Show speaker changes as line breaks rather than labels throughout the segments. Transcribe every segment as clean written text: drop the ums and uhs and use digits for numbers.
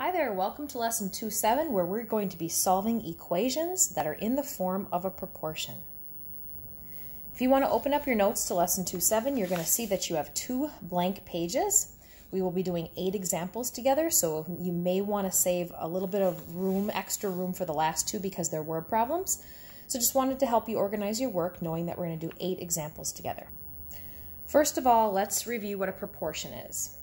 Hi there, welcome to lesson 2.7 where we're going to be solving equations that are in the form of a proportion. If you want to open up your notes to lesson 2.7, you're going to see that you have 2 blank pages. We will be doing 8 examples together, so you may want to save a little bit of room, extra room for the last 2 because they're word problems. So just wanted to help you organize your work knowing that we're going to do 8 examples together. First of all, let's review what a proportion is.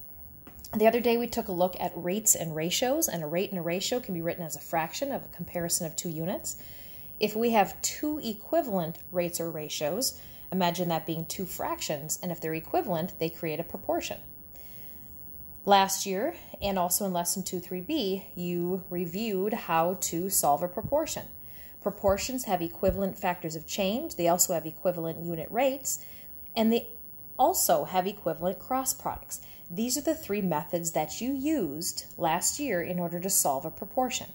The other day we took a look at rates and ratios, and a rate and a ratio can be written as a fraction of a comparison of 2 units. If we have 2 equivalent rates or ratios, imagine that being 2 fractions, and if they're equivalent, they create a proportion. Last year, and also in lesson 2.3b, you reviewed how to solve a proportion. Proportions have equivalent factors of change, they also have equivalent unit rates, and they also have equivalent cross products. These are the 3 methods that you used last year in order to solve a proportion.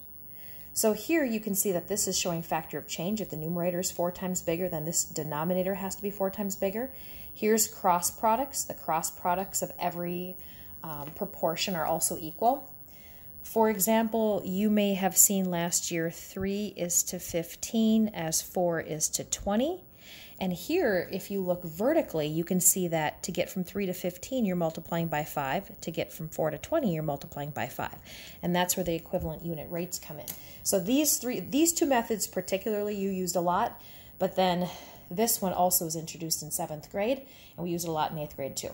So here you can see that this is showing factor of change. If the numerator is 4 times bigger, then this denominator has to be 4 times bigger. Here's cross products. The cross products of every proportion are also equal. For example, you may have seen last year 3 is to 15 as 4 is to 20. And here, if you look vertically, you can see that to get from 3 to 15, you're multiplying by 5. To get from 4 to 20, you're multiplying by 5. And that's where the equivalent unit rates come in. So these 2 methods particularly you used a lot, but then this one also was introduced in 7th grade, and we used it a lot in 8th grade too.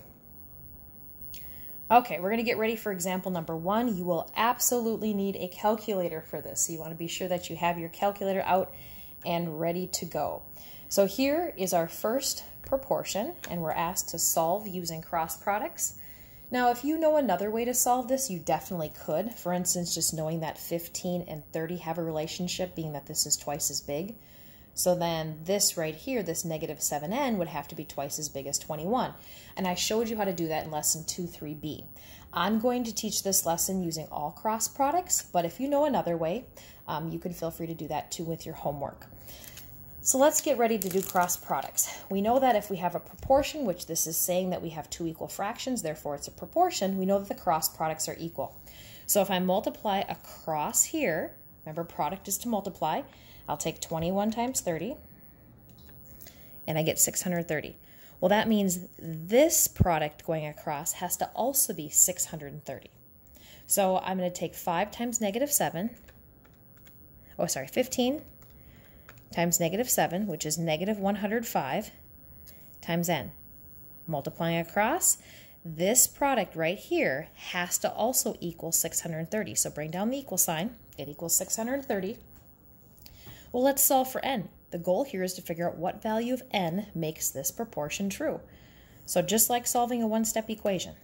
Okay, we're going to get ready for example number 1. You will absolutely need a calculator for this, so you want to be sure that you have your calculator out and ready to go. So here is our first proportion, and we're asked to solve using cross products. Now, if you know another way to solve this, you definitely could. For instance, just knowing that 15 and 30 have a relationship, being that this is twice as big. So then this right here, this negative 7n, would have to be twice as big as 21. And I showed you how to do that in lesson 2.3b. I'm going to teach this lesson using all cross products, but if you know another way, you can feel free to do that too with your homework. So let's get ready to do cross products. We know that if we have a proportion, which this is saying that we have 2 equal fractions, therefore it's a proportion, we know that the cross products are equal. So if I multiply across here, remember product is to multiply, I'll take 21 times 30, and I get 630. Well, that means this product going across has to also be 630. So I'm going to take 5 times negative 7, 15 times negative 7, which is negative 105, times n. Multiplying across, this product right here has to also equal 630. So bring down the equal sign. It equals 630. Well, let's solve for n. The goal here is to figure out what value of n makes this proportion true. So just like solving a one-step equation.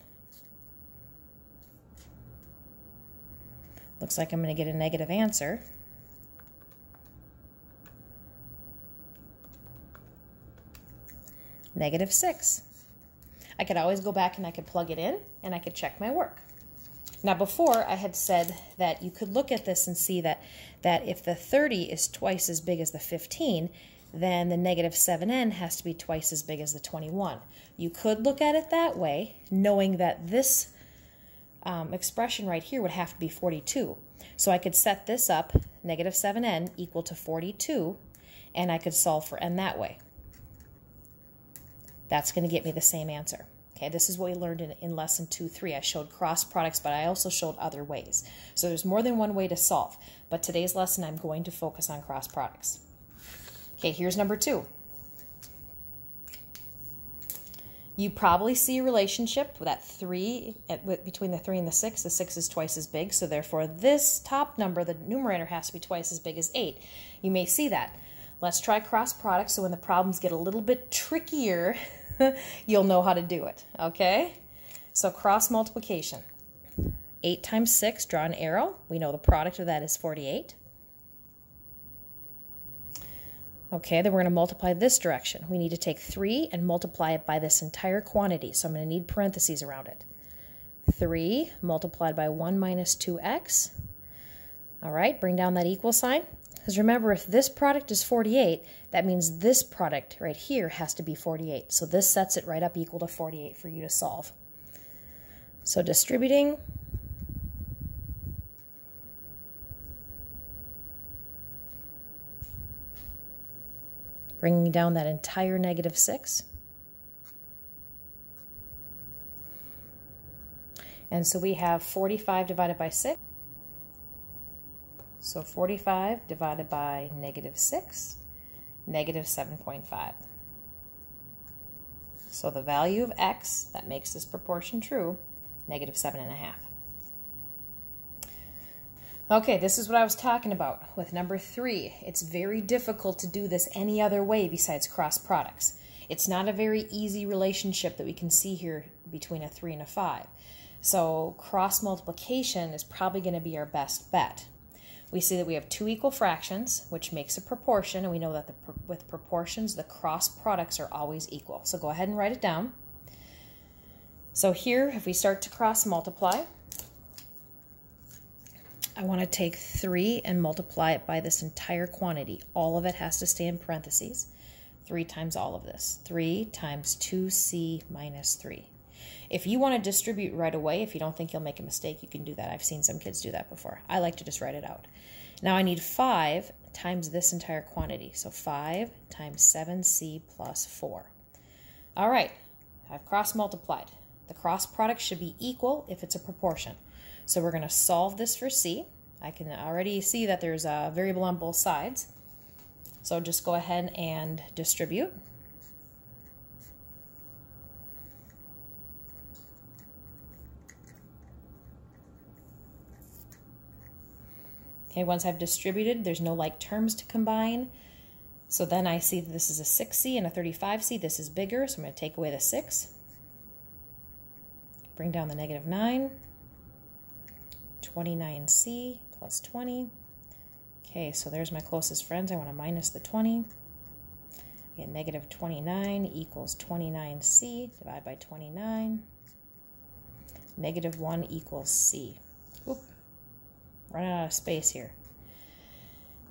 Looks like I'm going to get a negative answer. Negative 6. I could always go back and I could plug it in and I could check my work. Now before I had said that you could look at this and see that if the 30 is twice as big as the 15, then the negative 7n has to be twice as big as the 21. You could look at it that way, knowing that this expression right here would have to be 42. So I could set this up, negative 7n equal to 42, and I could solve for n that way. That's going to get me the same answer. Okay, this is what we learned in lesson 2.3. I showed cross products, but I also showed other ways. So there's more than one way to solve. But today's lesson, I'm going to focus on cross products. Okay, here's number 2. You probably see a relationship with that 3, between the 3 and the 6. The 6 is twice as big, so therefore this top number, the numerator, has to be twice as big as 8. You may see that. Let's try cross products, so when the problems get a little bit trickier, you'll know how to do it, okay? So cross multiplication. 8 times 6, draw an arrow. We know the product of that is 48. Okay, then we're going to multiply this direction. We need to take 3 and multiply it by this entire quantity, so I'm going to need parentheses around it. 3 multiplied by 1 minus 2x. All right, bring down that equal sign. Because remember, if this product is 48, that means this product right here has to be 48. So this sets it right up equal to 48 for you to solve. So distributing bringing down that entire negative 6. And so we have 45 divided by 6. So 45 divided by negative 6, negative 7.5. So the value of x that makes this proportion true, negative 7.5. Okay, this is what I was talking about with number 3. It's very difficult to do this any other way besides cross products. It's not a very easy relationship that we can see here between a 3 and a 5. So cross multiplication is probably going to be our best bet. We see that we have 2 equal fractions, which makes a proportion, and we know that with proportions, the cross products are always equal. So go ahead and write it down. So here, if we start to cross multiply, I want to take 3 and multiply it by this entire quantity. All of it has to stay in parentheses. 3 times all of this. 3 times 2c minus 3. If you want to distribute right away, if you don't think you'll make a mistake, you can do that. I've seen some kids do that before. I like to just write it out. Now I need 5 times this entire quantity. So 5 times 7c plus 4. All right, I've cross multiplied. The cross product should be equal if it's a proportion. So we're going to solve this for c. I can already see that there's a variable on both sides. So just go ahead and distribute. Okay, once I've distributed, there's no like terms to combine. So then I see that this is a 6c and a 35c. This is bigger, so I'm going to take away the 6. Bring down the negative 9. 29c plus 20. Okay, so there's my closest friends. I want to minus the 20. I get negative 29 equals 29c. Divide by 29. Negative 1 equals c. Oop. Running out of space here.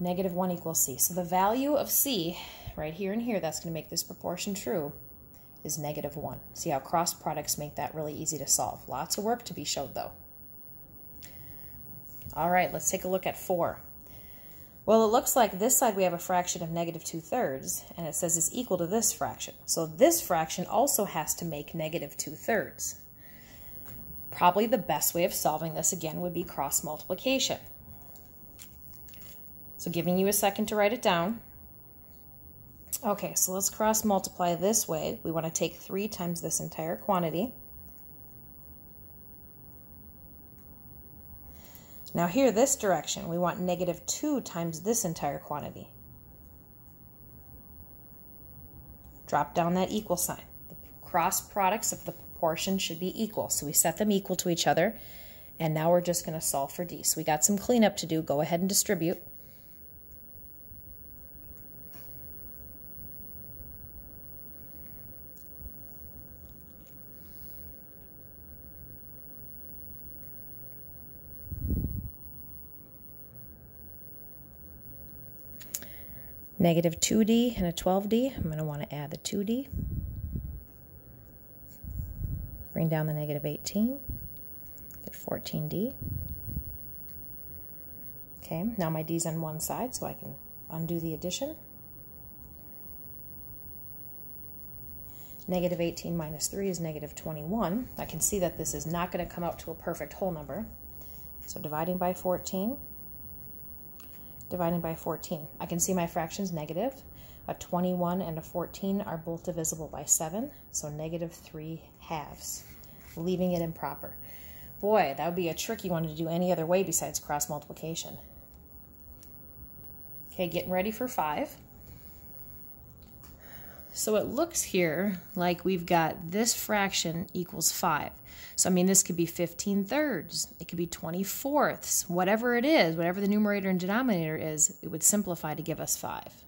Negative 1 equals c. So the value of c, right here and here, that's going to make this proportion true, is negative 1. See how cross products make that really easy to solve. Lots of work to be showed, though. All right, let's take a look at 4. Well, it looks like this side we have a fraction of negative 2/3, and it says it's equal to this fraction. So this fraction also has to make negative 2/3. Probably the best way of solving this, again, would be cross multiplication. So giving you a second to write it down. Okay, so let's cross multiply this way. We want to take 3 times this entire quantity. Now here, this direction, we want negative 2 times this entire quantity. Drop down that equal sign. The cross products of the proportion should be equal. So we set them equal to each other, and now we're just going to solve for d. So we got some cleanup to do. Go ahead and distribute. Negative 2d and a 12d. I'm going to want to add the 2d. Bring down the negative 18. Get 14d. Okay, now my d's on one side, so I can undo the addition. Negative 18 minus 3 is negative 21. I can see that this is not going to come out to a perfect whole number. So dividing by 14. Dividing by 14. I can see my fractions negative. A 21 and a 14 are both divisible by 7, so negative 3/2, leaving it improper. Boy, that would be a tricky one to do any other way besides cross multiplication. Okay, getting ready for 5. So it looks here like we've got this fraction equals 5. So, I mean, this could be 15/3. It could be 20/4. Whatever it is, whatever the numerator and denominator is, it would simplify to give us 5.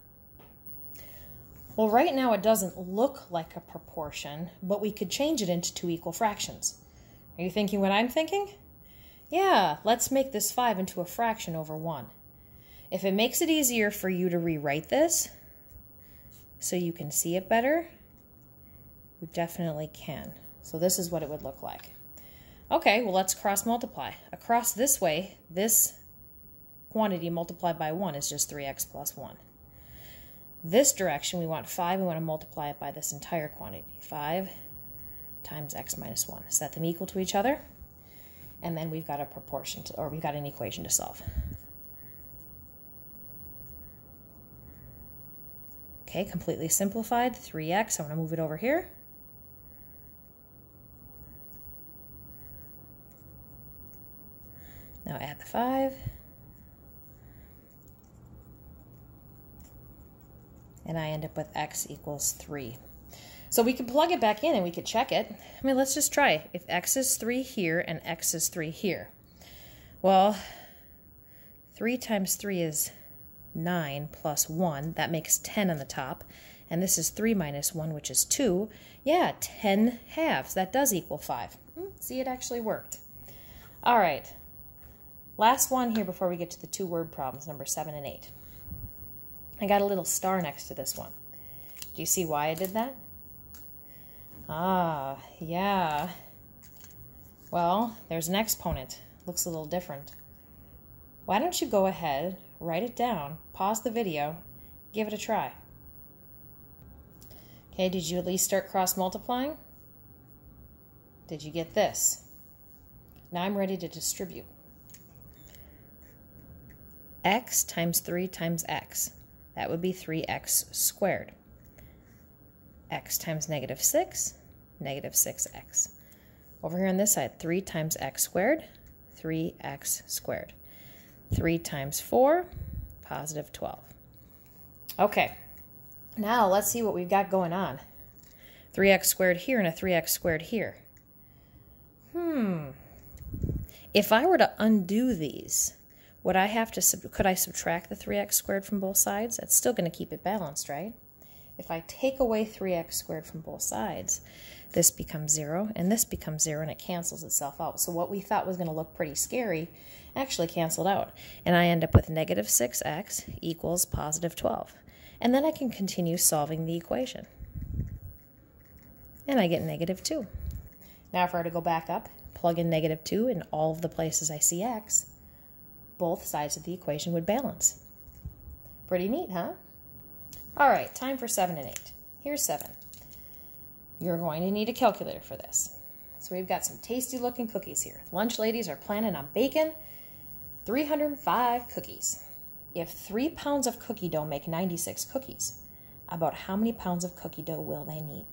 Well, right now it doesn't look like a proportion, but we could change it into 2 equal fractions. Are you thinking what I'm thinking? Yeah, let's make this 5 into a fraction over 1. If it makes it easier for you to rewrite this so you can see it better, you definitely can. So this is what it would look like. Okay, well, let's cross multiply. Across this way, this quantity multiplied by 1 is just 3x plus 1. This direction, we want 5. We want to multiply it by this entire quantity. 5 times x minus 1. Set them equal to each other. And then we've got a proportion, or we've got an equation to solve. Okay, completely simplified. 3x. I want to move it over here. Now add the 5. And I end up with x equals 3. So we can plug it back in and we could check it. I mean, let's just try. If x is 3 here and x is 3 here. Well, 3 times 3 is 9 plus 1. That makes 10 on the top. And this is 3 minus 1, which is 2. Yeah, 10 halves. That does equal 5. See, it actually worked. All right. Last one here before we get to the 2-word problems, number 7 and 8. I got a little star next to this one. Do you see why I did that? Ah, yeah. Well, there's an exponent. Looks a little different. Why don't you go ahead, write it down, pause the video, give it a try. Okay, did you at least start cross-multiplying? Did you get this? Now I'm ready to distribute. X times 3 times x. That would be 3x squared. X times negative 6, negative 6x. Over here on this side, 3 times x squared, 3x squared. 3 times 4, positive 12. Okay, now let's see what we've got going on. 3x squared here and a 3x squared here. If I were to undo these, would I have to, could I subtract the 3x squared from both sides? That's still going to keep it balanced, right? If I take away 3x squared from both sides, this becomes 0 and this becomes 0 and it cancels itself out. So what we thought was going to look pretty scary actually canceled out. And I end up with negative 6x equals positive 12. And then I can continue solving the equation. And I get negative 2. Now if I were to go back up, plug in negative 2 in all of the places I see x, both sides of the equation would balance. Pretty neat, huh? All right, time for 7 and 8. Here's 7. You're going to need a calculator for this. So we've got some tasty looking cookies here. Lunch ladies are planning on baking 305 cookies. If 3 pounds of cookie dough make 96 cookies, about how many pounds of cookie dough will they need?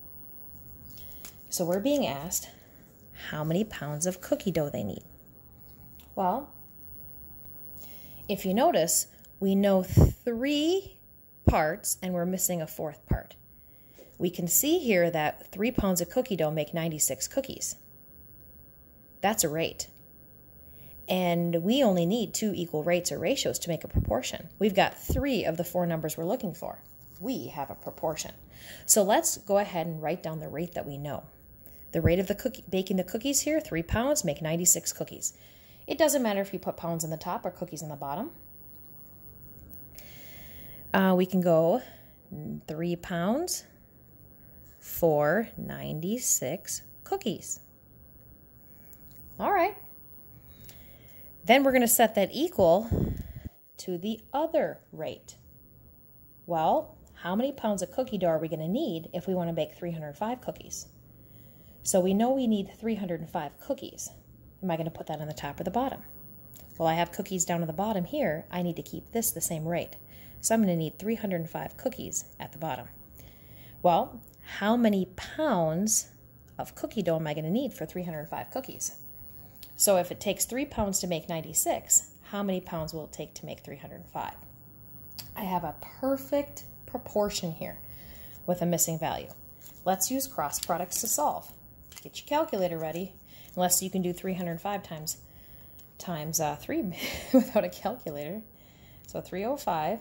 So we're being asked how many pounds of cookie dough they need. Well, if you notice, we know 3 parts and we're missing a 4th part. We can see here that 3 pounds of cookie dough make 96 cookies. That's a rate. And we only need 2 equal rates or ratios to make a proportion. We've got 3 of the 4 numbers we're looking for. We have a proportion. So let's go ahead and write down the rate that we know. The rate of the baking the cookies here, 3 pounds, make 96 cookies. It doesn't matter if you put pounds on the top or cookies on the bottom. We can go 3 pounds for 96 cookies. All right. Then we're going to set that equal to the other rate. Well, how many pounds of cookie dough are we going to need if we want to bake 305 cookies? So we know we need 305 cookies. Am I going to put that on the top or the bottom? Well, I have cookies down at the bottom here. I need to keep this the same rate. So I'm going to need 305 cookies at the bottom. Well, how many pounds of cookie dough am I going to need for 305 cookies? So if it takes 3 pounds to make 96, how many pounds will it take to make 305? I have a perfect proportion here with a missing value. Let's use cross products to solve. Get your calculator ready, unless you can do 305 times 3 without a calculator. So 305.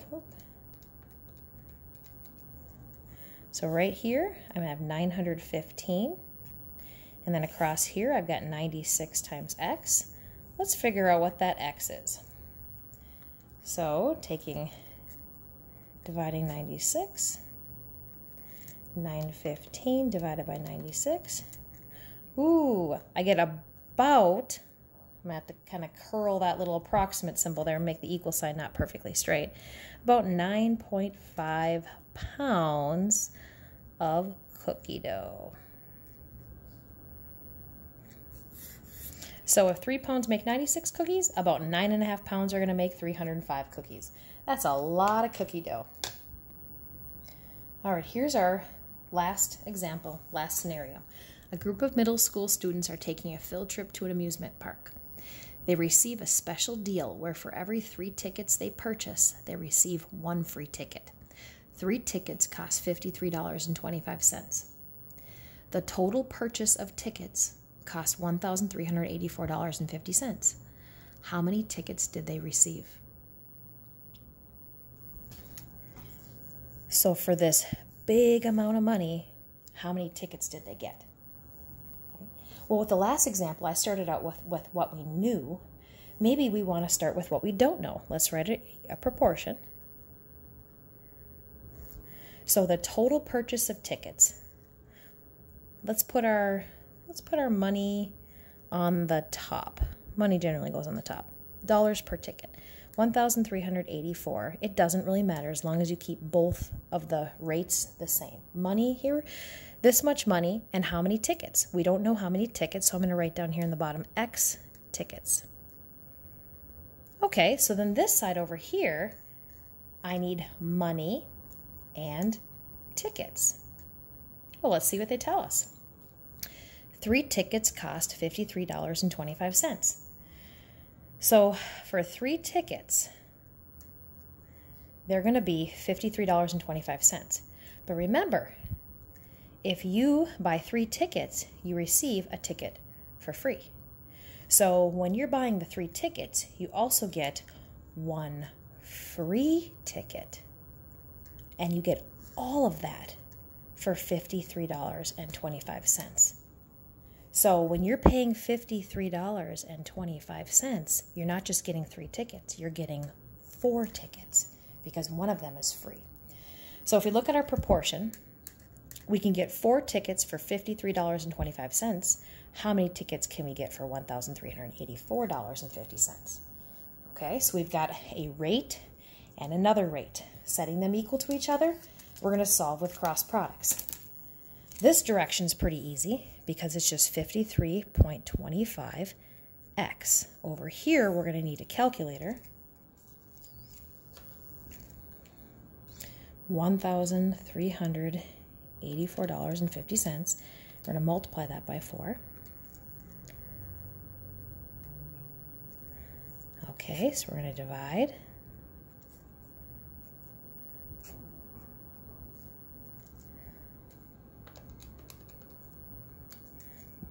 So right here, I'm going to have 915. And then across here, I've got 96 times x. Let's figure out what that x is. So dividing 96, 915 divided by 96. Ooh, I get about I'm going to have to kind of curl that little approximate symbol there and make the equal sign not perfectly straight. About 9.5 pounds of cookie dough. So if 3 pounds make 96 cookies, about 9.5 pounds are going to make 305 cookies. That's a lot of cookie dough. All right, here's our last example, last scenario. A group of middle school students are taking a field trip to an amusement park. They receive a special deal where for every 3 tickets they purchase, they receive 1 free ticket. 3 tickets cost $53.25. The total purchase of tickets cost $1,384.50. How many tickets did they receive? So for this big amount of money, how many tickets did they get? Okay. Well, with the last example, I started out with what we knew. Maybe we want to start with what we don't know. Let's write a proportion. So the total purchase of tickets. Let's put our money on the top. Money generally goes on the top. Dollars per ticket. 1,384. It doesn't really matter as long as you keep both of the rates the same. Money here, this much money, and how many tickets. We don't know how many tickets, so I'm going to write down here in the bottom X tickets. Okay, so then this side over here, I need money and tickets. Well, let's see what they tell us. 3 tickets cost $53.25. So for 3 tickets, they're going to be $53.25. But remember, if you buy 3 tickets, you receive a ticket for free. So when you're buying the 3 tickets, you also get 1 free ticket. And you get all of that for $53.25. So when you're paying $53.25, you're not just getting 3 tickets, you're getting 4 tickets because one of them is free. So if we look at our proportion, we can get 4 tickets for $53.25. How many tickets can we get for $1,384.50? Okay, so we've got a rate and another rate. Setting them equal to each other, we're going to solve with cross products. This direction is pretty easy because it's just 53.25x. Over here, we're going to need a calculator. $1,384.50. We're going to multiply that by 4. Okay, so we're going to divide.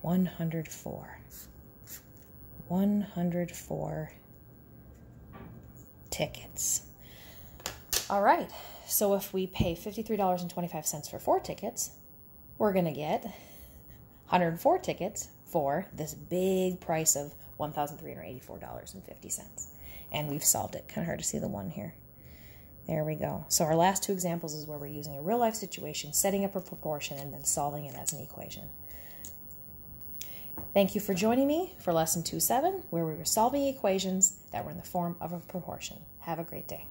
$104 tickets. All right, so if we pay $53.25 for 4 tickets, we're going to get 104 tickets for this big price of $1,384.50. And we've solved it. Kind of hard to see the 1 here. There we go. So our last 2 examples is where we're using a real-life situation, setting up a proportion, and then solving it as an equation. Thank you for joining me for Lesson 2.7, where we were solving equations that were in the form of a proportion. Have a great day.